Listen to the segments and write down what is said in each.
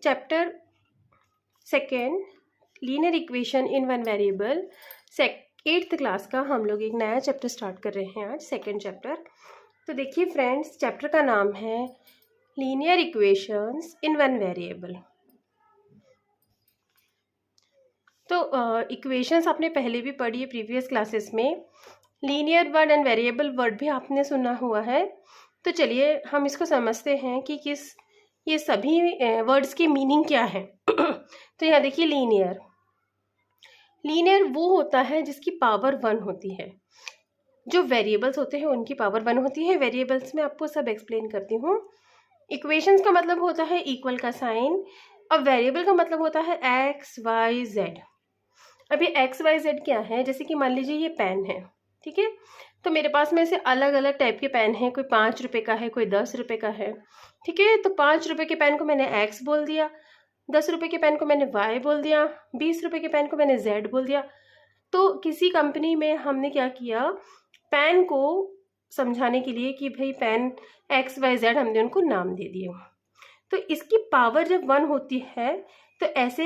Chapter second linear equation in one variable 8th class का हम लोग एक नया चैप्टर स्टार्ट कर रहे हैं आज, सेकेंड चैप्टर। तो देखिए फ्रेंड्स, चैप्टर का नाम है linear equations in one variable. तो इक्वेशंस आपने पहले भी पढ़ी है प्रीवियस क्लासेस में। Linear word and variable word भी आपने सुना हुआ है। तो चलिए हम इसको समझते हैं कि ये सभी वर्ड्स की मीनिंग क्या है। तो यहाँ देखिए, लीनियर वो होता है जिसकी पावर 1 होती है। जो वेरिएबल्स होते हैं उनकी पावर 1 होती है। वेरिएबल्स में आपको सब एक्सप्लेन करती हूँ। इक्वेशंस का मतलब होता है इक्वल का साइन, और वेरिएबल का मतलब होता है एक्स वाई जेड। अब ये एक्स वाई जेड क्या है? जैसे कि मान लीजिए ये पेन है, ठीक है। तो मेरे पास में से अलग अलग टाइप के पेन हैं, कोई 5 रुपए का है, कोई 10 रुपए का है, ठीक है। तो 5 रुपए के पेन को मैंने एक्स बोल दिया, 10 रुपए के पेन को मैंने वाई बोल दिया, 20 रुपए के पेन को मैंने जेड बोल दिया। तो किसी कंपनी में हमने क्या किया, पेन को समझाने के लिए कि भाई पेन एक्स वाई जेड, हमने उनको नाम दे दिए। तो इसकी पावर जब 1 होती है तो ऐसे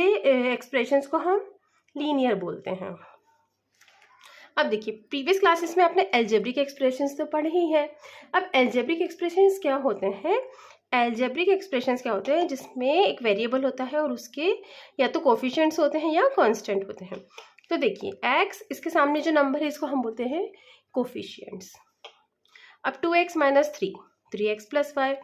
एक्सप्रेशंस को हम लीनियर बोलते हैं। अब देखिए, प्रीवियस क्लासेस में आपने एल्जेब्रिक एक्सप्रेशंस तो पढ़े ही हैं। अब एल्जेब्रिक एक्सप्रेशंस क्या होते हैं? एल्जेब्रिक एक्सप्रेशंस क्या होते हैं जिसमें एक वेरिएबल होता है और उसके या तो कोफिशिएंट्स होते हैं या कांस्टेंट होते हैं। तो देखिए, एक्स, इसके सामने जो नंबर है इसको हम बोलते हैं कोफिशिएंट्स। अब 2x - 3, 3x + 5,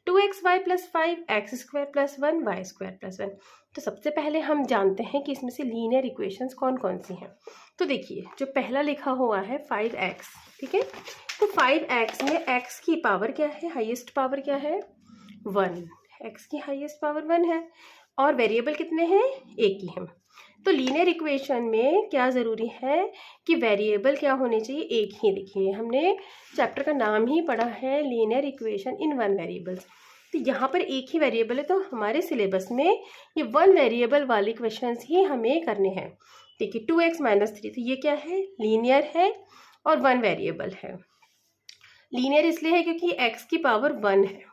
2xy + 5, x² + 1, y² + 1। तो सबसे पहले हम जानते हैं कि इसमें से लीनियर इक्वेशंस कौन कौन सी हैं। तो देखिए, जो पहला लिखा हुआ है 5x, ठीक है। तो 5x में x की पावर क्या है? हाईएस्ट पावर क्या है? 1। x की हाईएस्ट पावर 1 है, और वेरिएबल कितने हैं? एक ही हैं। तो लीनियर इक्वेशन में क्या ज़रूरी है कि वेरिएबल क्या होने चाहिए? एक ही। देखिए, हमने चैप्टर का नाम ही पढ़ा है linear equation in one variables. तो यहाँ पर एक ही वेरिएबल है, तो हमारे सिलेबस में ये 1 वेरिएबल वाले क्वेश्चंस ही हमें करने हैं। देखिए, 2x - 3, तो ये क्या है? लीनियर है और 1 वेरिएबल है। लीनियर इसलिए है क्योंकि x की पावर 1 है।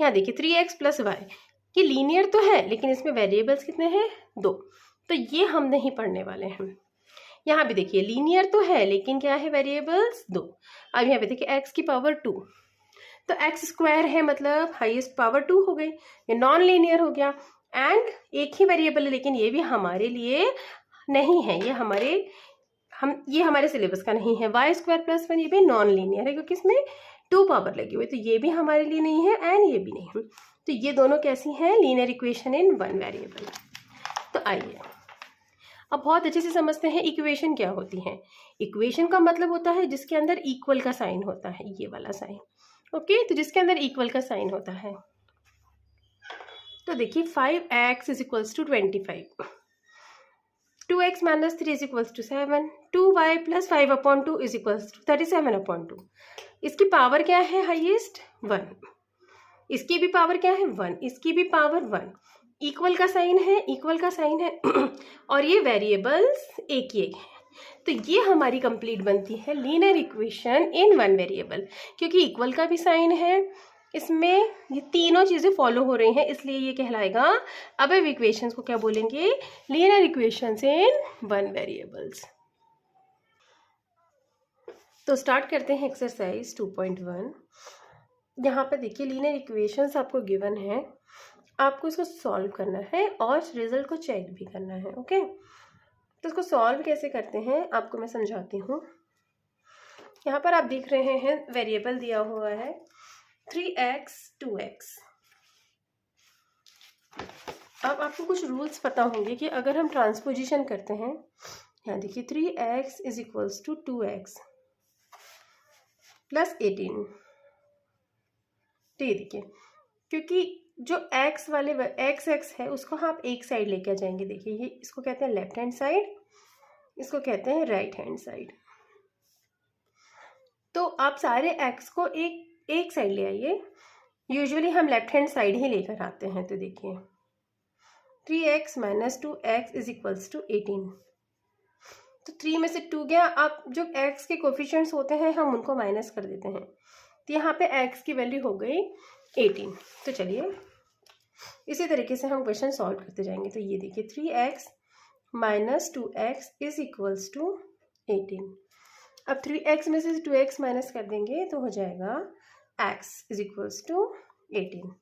यहाँ देखिए 3x + y, ये लीनियर तो है लेकिन इसमें वेरिएबल्स कितने हैं? 2। तो ये हम नहीं पढ़ने वाले हैं। यहाँ भी देखिए, लीनियर तो है लेकिन क्या है? वेरिएबल्स 2। अब यहाँ पे देखिए x की पावर 2, तो x² है, मतलब हाईएस्ट पावर 2 हो गई, ये नॉन लीनियर हो गया। एंड एक ही वेरिएबल है लेकिन ये भी हमारे लिए नहीं है, ये हमारे सिलेबस का नहीं है। y² + 1 ये भी नॉन लीनियर है क्योंकि इसमें 2 पावर लगी हुई, तो ये भी हमारे लिए नहीं है एंड ये भी नहीं है। तो ये दोनों कैसी हैं? Linear equation in 1 variable. तो आइए अब बहुत अच्छे से समझते हैं इक्वेशन क्या होती है। इक्वेशन का मतलब होता है जिसके अंदर इक्वल का साइन होता है, ये वाला साइन। ओके, तो जिसके अंदर इक्वल का साइन होता है। तो देखिए, 5x = 25, 2x - 3 = 7, 2y + 5/2 = 37/2। इसकी पावर क्या है? हाईएस्ट 1। इसकी भी पावर क्या है? 1। इसकी भी पावर 1। इक्वल का साइन है, इक्वल का साइन है और ये वेरिएबल्स एक ही एक है। तो ये हमारी कंप्लीट बनती है लीनियर इक्वेशन इन 1 वेरिएबल, क्योंकि इक्वल का भी साइन है, इसमें ये तीनों चीज़ें फॉलो हो रही हैं, इसलिए ये कहलाएगा। अब इक्वेशंस को क्या बोलेंगे? लीनियर इक्वेशंस इन 1 वेरिएबल्स। तो स्टार्ट करते हैं एक्सरसाइज 2.1। यहाँ पर देखिए, लीनियर इक्वेशंस आपको गिवन है, आपको इसको सॉल्व करना है और रिजल्ट को चेक भी करना है। ओके, तो इसको सॉल्व कैसे करते हैं आपको मैं समझाती हूँ। यहाँ पर आप देख रहे हैं वेरिएबल दिया हुआ है 3x 2x। अब आपको कुछ रूल्स पता होंगे कि अगर हम ट्रांसपोजिशन करते हैं, यहाँ देखिए 3x = 2x + 18। तो ये देखिए, क्योंकि जो x वाले x है उसको आप एक साइड लेके आ जाएंगे। देखिए, ये इसको कहते हैं लेफ्ट हैंड साइड, इसको कहते हैं राइट हैंड साइड। तो आप सारे x को एक साइड ले आइए। यूजुअली हम लेफ्ट हैंड साइड ही लेकर आते हैं। तो देखिए, 3x - 2x = 18। तो 3 में से 2 गया। आप जो x के कोफिशिएंट्स होते हैं हम उनको माइनस कर देते हैं, तो यहाँ पे x की वैल्यू हो गई 18। तो चलिए इसी तरीके से हम क्वेश्चन सॉल्व करते जाएंगे। तो ये देखिए 3x minus 2x is equals to 18। अब 3x में से 2x माइनस कर देंगे तो हो जाएगा x इज इक्वल्स टू 18।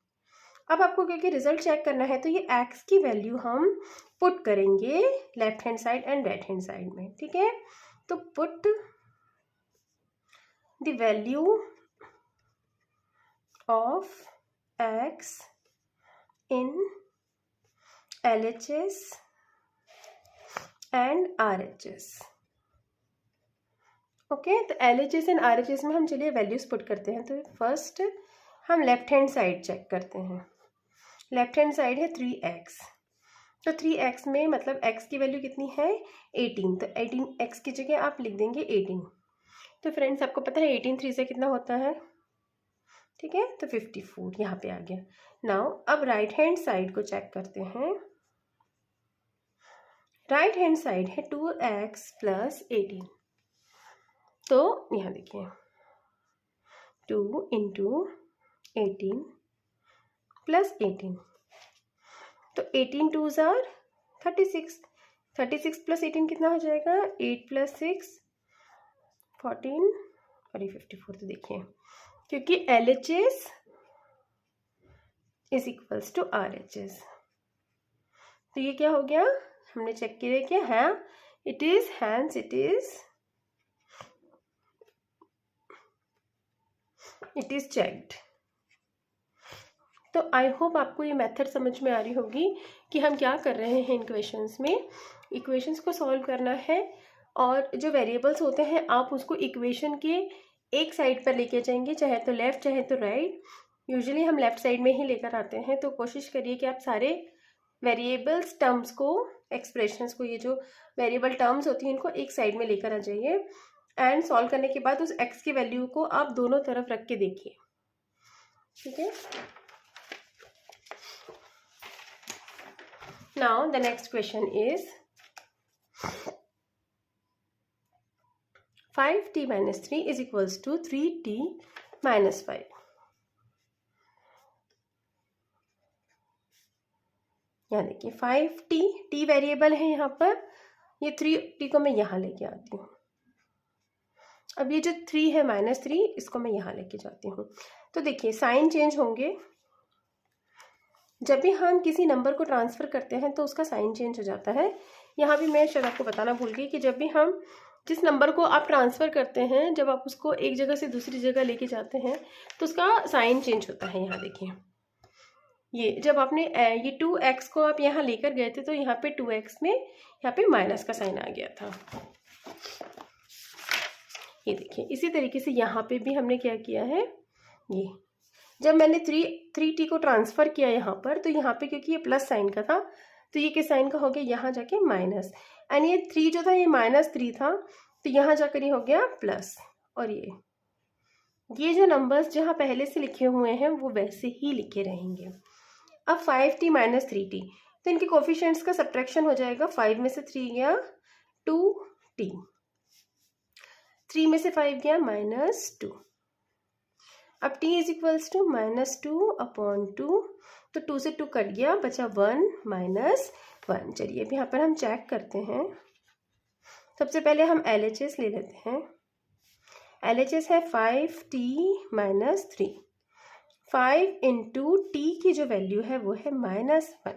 अब आपको क्योंकि रिजल्ट चेक करना है तो ये x की वैल्यू हम पुट करेंगे left hand side and right hand side में, ठीक है। तो put the value of x in LHS and RHS। Okay, तो LHS एंड RHS में हम चलिए वैल्यूज पुट करते हैं। तो फर्स्ट हम लेफ्ट हैंड साइड चेक करते हैं। लेफ्ट हैंड साइड है 3x, तो 3x में मतलब x की वैल्यू कितनी है 18, तो 18x की जगह आप लिख देंगे 18। तो फ्रेंड्स आपको पता है 18 3 से कितना होता है, ठीक है, तो 54 यहाँ पे आ गया। नाउ अब राइट हैंड साइड को चेक करते हैं। राइट हैंड साइड है 2x प्लस 18, तो यहाँ देखिए 2 इंटू 18 प्लस 18, तो 18 2s आर 36, 36 प्लस 18 कितना हो जाएगा 8 प्लस 6 14 और ये 54। तो देखिए क्योंकि LHS is equals to RHS, तो ये क्या हो गया, हमने चेक किया क्या है, it is hence it is checked. तो आई होप आपको ये मेथड समझ में आ रही होगी कि हम क्या कर रहे हैं इन इक्वेशंस में। इक्वेशंस को सॉल्व करना है और जो वेरिएबल्स होते हैं आप उसको इक्वेशन के एक साइड पर लेके जाएंगे, चाहे तो लेफ्ट चाहे तो राइट। यूजुअली हम लेफ्ट साइड में ही लेकर आते हैं, तो कोशिश करिए कि आप सारे वेरिएबल्स टर्म्स को, एक्सप्रेशंस को, ये जो वेरिएबल टर्म्स होती हैं इनको एक साइड में लेकर आ जाइए एंड सॉल्व करने के बाद उस x की वैल्यू को आप दोनों तरफ रख के देखिए, ठीक है। Now the next question is 5t minus 3 is equals to 3t minus 5। यहाँ देखिए 5t, t वेरिएबल है यहाँ पर, ये 3t को मैं यहाँ लेके आती हूँ। अब ये जो 3 है -3 इसको मैं यहाँ लेके जाती हूँ। तो देखिए साइन चेंज होंगे, जब भी हम किसी नंबर को ट्रांसफ़र करते हैं तो उसका साइन चेंज हो जाता है। यहाँ भी मैं शायद आपको बताना भूल गई कि जब भी हम जिस नंबर को आप ट्रांसफ़र करते हैं, जब आप उसको एक जगह से दूसरी जगह लेके जाते हैं तो उसका साइन चेंज होता है। यहाँ देखिए ये जब आपने ये 2x को आप यहाँ लेकर गए थे तो यहाँ पे 2x में यहाँ पे माइनस का साइन आ गया था। ये देखिए इसी तरीके से यहाँ पे भी हमने क्या किया है, ये जब मैंने 3t को ट्रांसफ़र किया यहाँ पर, तो यहाँ पे क्योंकि ये प्लस साइन का था तो ये किस साइन का हो गया, यहाँ जाके माइनस, एंड ये 3 जो था ये -3 था तो यहाँ जाकर ये हो गया प्लस। और ये जो नंबर्स जहाँ पहले से लिखे हुए हैं वो वैसे ही लिखे रहेंगे। अब 5t - 3t, तो इनके कोफिशिएंट्स का सब्ट्रैक्शन हो जाएगा। 5 में से 3 गया 2t, 3 में से 5 गया -2। अब t इज इक्वल्स टू -2/2, तो 2 से 2 कट गया, बचा 1 - 1। चलिए अब यहाँ पर हम चेक करते हैं। सबसे पहले हम LHS ले लेते हैं। LHS है 5t - 3। 5 इंटू t की जो वैल्यू है वो है -1।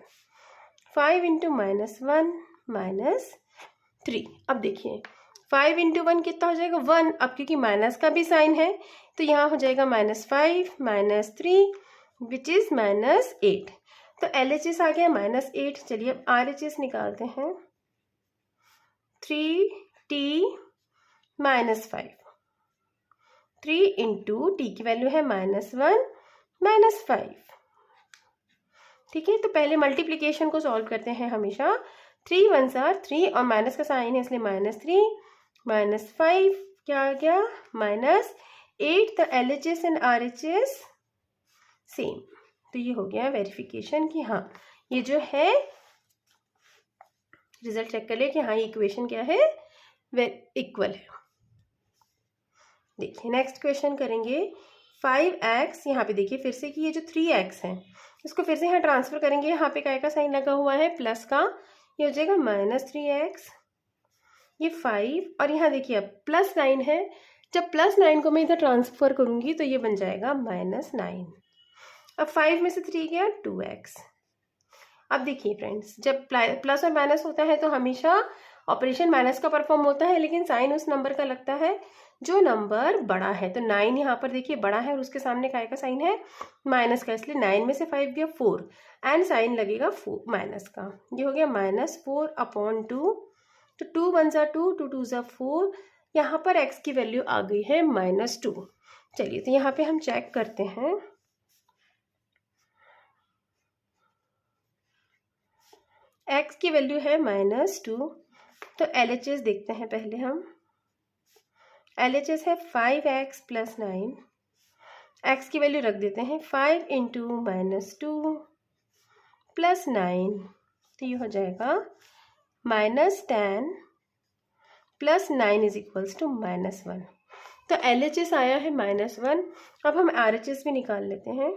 5 इंटू -1 -3। अब देखिए 5 इंटू 1 कितना हो जाएगा 1। अब क्योंकि माइनस का भी साइन है तो यहाँ हो जाएगा -5 -3 विच इज़ -8। तो LHS आ गया -8। चलिए अब RHS निकालते हैं। 3t - 5, 3 इंटू टी की वैल्यू है -1 -5, ठीक है। तो पहले मल्टीप्लिकेशन को सॉल्व करते हैं हमेशा। 3 1s are 3 और माइनस का साइन है इसलिए -3 -5 क्या आ गया -8। तो LHS एंड RHS सेम। तो ये हो गया वेरिफिकेशन कि हाँ ये जो है रिजल्ट चेक कर ले कि हाँ ये इक्वेशन क्या है, वे इक्वल है। देखिए नेक्स्ट क्वेश्चन करेंगे 5x, यहाँ पे देखिए फिर से कि ये जो 3x है इसको फिर से यहाँ ट्रांसफर करेंगे, यहाँ पे काय का साइन लगा हुआ है प्लस का, ये हो जाएगा -3x, ये 5 और यहाँ देखिए अब +9 है, जब +9 को मैं इधर ट्रांसफर करूंगी तो ये बन जाएगा -9। अब 5 में से 3 गया 2x। अब देखिए फ्रेंड्स, जब प्लस और माइनस होता है तो हमेशा ऑपरेशन माइनस का परफॉर्म होता है, लेकिन साइन उस नंबर का लगता है जो नंबर बड़ा है। तो 9 यहाँ पर देखिए बड़ा है और उसके सामने काय का साइन है माइनस का, इसलिए 9 में से 5 गया 4 एंड साइन लगेगा माइनस का। ये हो गया -4/2, तो 2 1 ज़ा 2, 2 2 ज़ा 4, यहाँ पर x की वैल्यू आ गई है -2। चलिए तो यहाँ पे हम चेक करते हैं, x की वैल्यू है -2, तो LHS देखते हैं पहले हम। LHS है 5x + 9, x की वैल्यू रख देते हैं 5 × -2 + 9, तो ये हो जाएगा -10 + 9 = -1। तो LHS आया है -1। अब हम RHS भी निकाल लेते हैं।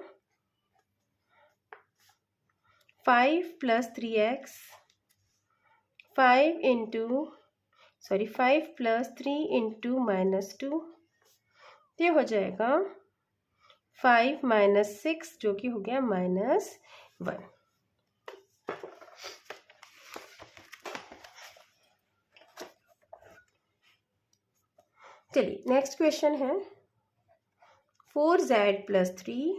5 + 3x, 5 + 3 × -2, ये हो जाएगा 5 - 6 जो कि हो गया -1। चलिए नेक्स्ट क्वेश्चन है 4z + 3,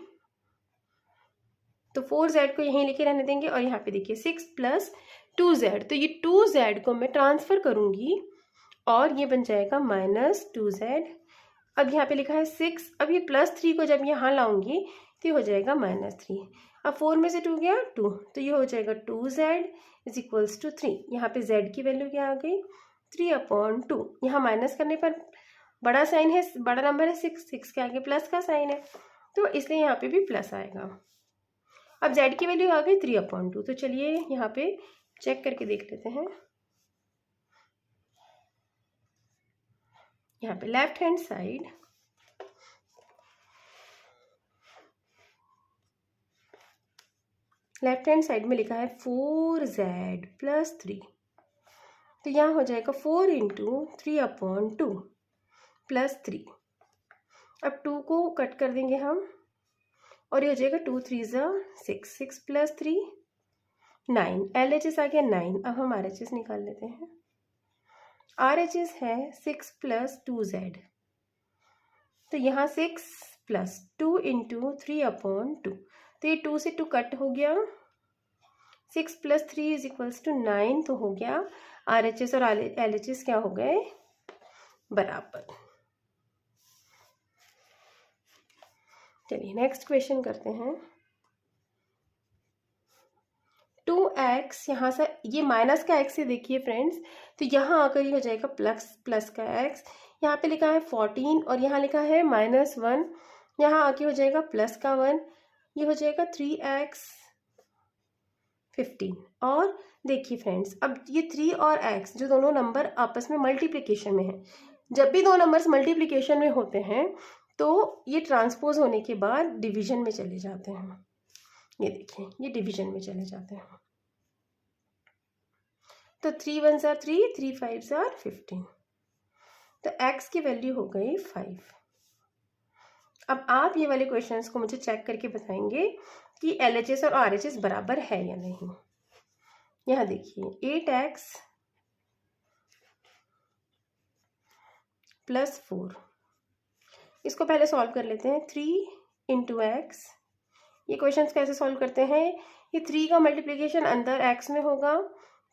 तो 4z को यहीं लेके रहने देंगे और यहाँ पे देखिए 6 + 2z, तो ये 2z को मैं ट्रांसफर करूंगी और ये बन जाएगा -2z। अब यहाँ पे लिखा है 6, अब ये +3 को जब यहाँ लाऊंगी तो ये हो जाएगा -3। अब 4 में से 2 गया 2, तो ये हो जाएगा 2z = 3। यहाँ पे z की वैल्यू क्या आ गई 3/2। यहाँ माइनस करने पर बड़ा साइन है, बड़ा नंबर है 6 के आगे प्लस का साइन है, तो इसलिए यहाँ पे भी प्लस आएगा। अब z की वैल्यू आ गई 3/2, तो चलिए यहाँ पे चेक करके देख लेते हैं। यहाँ पे लेफ्ट हैंड साइड में लिखा है 4z + 3, तो यहाँ हो जाएगा 4 × 3/2 + 3। अब 2 को कट कर देंगे हम और ये हो जाएगा 2 3 ज़ा 6, 6 + 3 9, LHS आ गया 9। अब हम RHS निकाल लेते हैं। RHS है 6 + 2z, तो यहाँ 6 + 2 × 3/2, तो ये 2 से 2 कट हो गया, 6 + 3 = 9, तो हो गया RHS और LHS क्या हो गए बराबर। चलिए नेक्स्ट क्वेश्चन करते हैं। 2x, यहाँ से ये माइनस का x है देखिए फ्रेंड्स, तो यहाँ आकर ये हो जाएगा प्लस का x। यहाँ पे लिखा है 14 और यहाँ लिखा है -1, यहाँ आके हो जाएगा प्लस का 1, ये हो जाएगा 3x 15। और देखिए फ्रेंड्स, अब ये 3 और x जो दोनों नंबर आपस में मल्टीप्लिकेशन में है, जब भी दो नंबर्स मल्टीप्लिकेशन में होते हैं तो ये ट्रांसपोज होने के बाद डिवीजन में चले जाते हैं। ये देखिए ये डिवीजन में चले जाते हैं, तो 3 1 ज़ा 3, 3 5 ज़ा 15, तो x की वैल्यू हो गई 5। अब आप ये वाले क्वेश्चंस को मुझे चेक करके बताएंगे कि LHS और RHS बराबर है या नहीं। यहाँ देखिए 8x + 4, इसको पहले सॉल्व कर लेते हैं। 3 × x, ये क्वेश्चंस कैसे सॉल्व करते हैं, ये 3 का मल्टीप्लिकेशन अंदर x में होगा,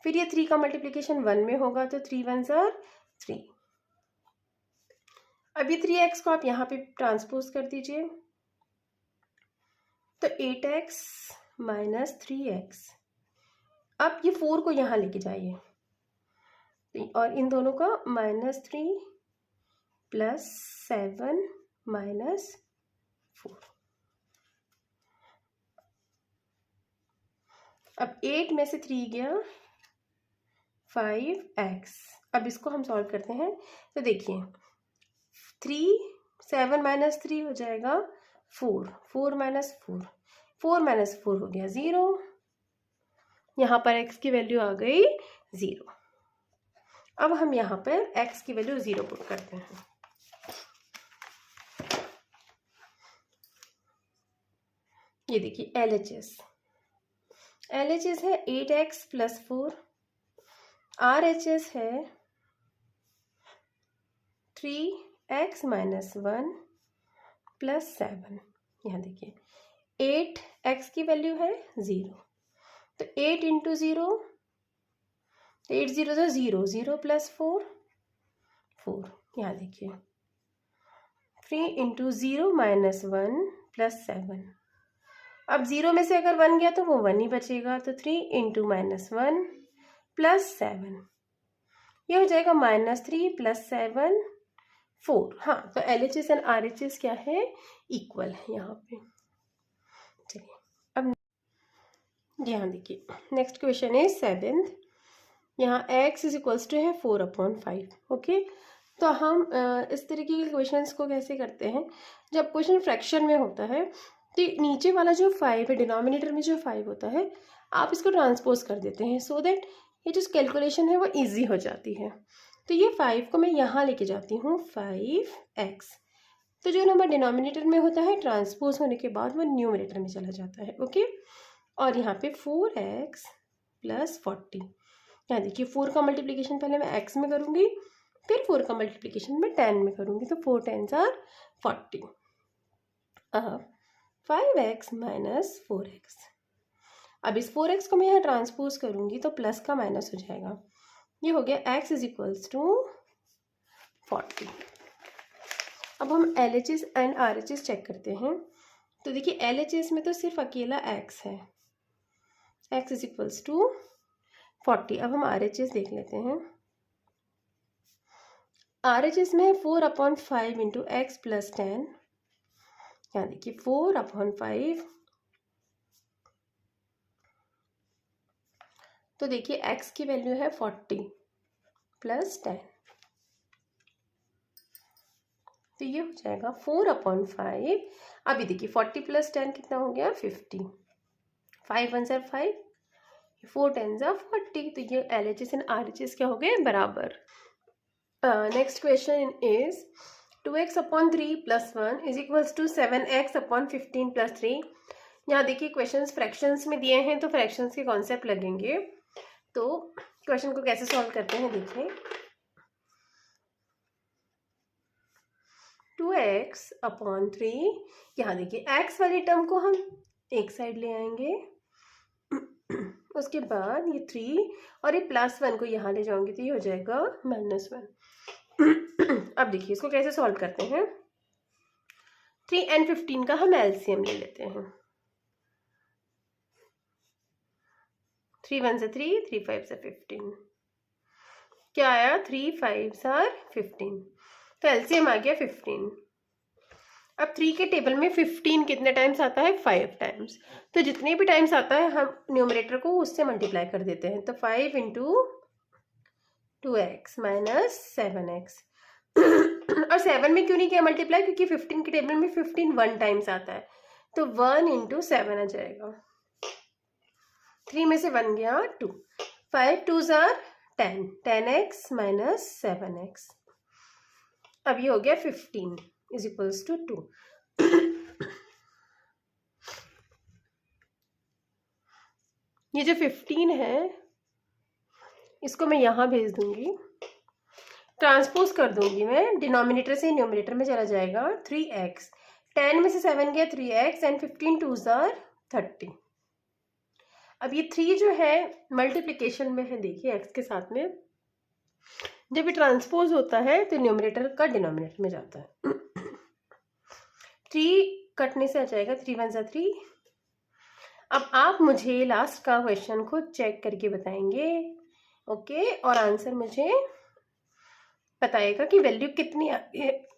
फिर ये 3 का मल्टीप्लिकेशन 1 में होगा, तो 3 1 ज़ा 3। अब ये 3x को आप यहाँ पे ट्रांसपोज कर दीजिए, तो 8x - 3x। अब ये 4 को यहाँ लेके जाइए और इन दोनों का -3 + 7 - 4। अब 8 में से 3 गया 5x। अब इसको हम सॉल्व करते हैं, तो देखिए 3 7 - 3 हो जाएगा 4, 4 माइनस 4, 4 माइनस 4 हो गया 0। यहाँ पर x की वैल्यू आ गई 0। अब हम यहाँ पर x की वैल्यू 0 पुट करते हैं। ये देखिए LHS है 8x प्लस 4, RHS है 3x माइनस 1 प्लस 7। यहाँ देखिए 8x की वैल्यू है 0, तो 8 इंटू 0, 8 0 तो 0, 0 प्लस 4, 4। यहाँ देखिए 3 इंटू 0 माइनस 1 प्लस 7। अब 0 में से अगर 1 गया तो वो 1 ही बचेगा, तो 3 इंटू माइनस 1 प्लस 7, ये हो जाएगा -3 प्लस 7 4। हाँ, तो LHS एंड RHS क्या है, इक्वल है यहाँ पे। चलिए अब यहाँ देखिए नेक्स्ट क्वेश्चन है 7th। यहाँ x इज इक्वल्स टू है 4/5। ओके, तो हम इस तरीके के क्वेश्चंस को कैसे करते हैं, जब क्वेश्चन फ्रैक्शन में होता है तो नीचे वाला जो 5 है, डिनोमिनेटर में जो 5 होता है, आप इसको ट्रांसपोज कर देते हैं सो दैट ये जो कैलकुलेशन है वो इजी हो जाती है। तो ये 5 को मैं यहाँ लेके जाती हूँ 5x, तो जो नंबर डिनोमिनेटर में होता है ट्रांसपोज होने के बाद वो न्यूमरेटर में चला जाता है। ओके, और यहाँ पे 4x प्लस 40। यहाँ देखिए 4 का मल्टीप्लिकेशन पहले मैं x में करूँगी, फिर 4 का मल्टीप्लिकेशन मैं 10 में करूँगी, तो 4 10s are 40। अब 5x माइनस 4x, अब इस 4x को मैं यहाँ ट्रांसपोज करूँगी तो प्लस का माइनस हो जाएगा, ये हो गया x इज इक्वल्स टू 40। अब हम LHS एंड RHS चेक करते हैं, तो देखिए LHS में तो सिर्फ अकेला x है, x इज इक्वल्स टू 40। अब हम RHS देख लेते हैं, RHS में है 4/5 इंटू x प्लस 10। यहाँ देखिए 4/5, तो देखिए x की वैल्यू है 40 प्लस 10, तो ये हो जाएगा 4/5। अभी देखिए 40 प्लस 10 कितना हो गया 50, 5 1s are 5, 4 10s are 40, तो ये LHS एंड RHS क्या हो गए बराबर। Next question is 2x/3 plus 1 is equals to 7x/15 plus 3। यहाँ देखिए क्वेश्चंस फ्रैक्शंस में दिए हैं तो फ्रैक्शंस के कॉन्सेप्ट लगेंगे, तो क्वेश्चन को कैसे सॉल्व करते हैं देखिए। 2x/3, यहाँ देखिए x वाली टर्म को हम एक साइड ले आएंगे, उसके बाद ये 3 और ये +1 को यहाँ ले जाऊंगी तो ये हो जाएगा -1। अब देखिए इसको कैसे सॉल्व करते हैं। 3 and 15 का हम LCM ले लेते हैं। 3 1s are 3, 3 5s are 15, क्या आया 3 5s are 15, तो LCM आ गया 15। अब 3 के टेबल में 15 कितने टाइम्स आता है 5 टाइम्स, तो जितने भी टाइम्स आता है हम न्यूमरेटर को उससे मल्टीप्लाई कर देते हैं, तो 5 इंटू 2x माइनस 7x। और 7 में क्यों नहीं किया मल्टीप्लाई, क्योंकि 15 के टेबल में 15 1 टाइम्स आता है, तो 1 इंटू 7 आ जाएगा। 3 में से 1 गया 2, 5 2s are 10, 10x minus 7x। अब ये हो गया 15 इज इक्वल्स टू 2। ये जो 15 है इसको मैं यहाँ भेज दूंगी, ट्रांसपोज कर दूंगी मैं, डिनोमिनेटर से न्यूमरेटर में चला जाएगा 3x, 10 में से 7 गया 3x एंड 15 2s are 30। अब ये 3 जो है मल्टीप्लिकेशन में है, देखिए x के साथ में, जब ये ट्रांसपोज होता है तो न्यूमरेटर का डिनोमिनेटर में जाता है। 3 कटने से आ जाएगा 3 1s are 3। अब आप मुझे लास्ट का क्वेश्चन को चेक करके बताएंगे, ओके, और आंसर मुझे बताएगा कि वैल्यू कितनी आती है,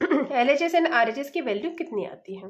LHS एंड RHS की वैल्यू कितनी आती है।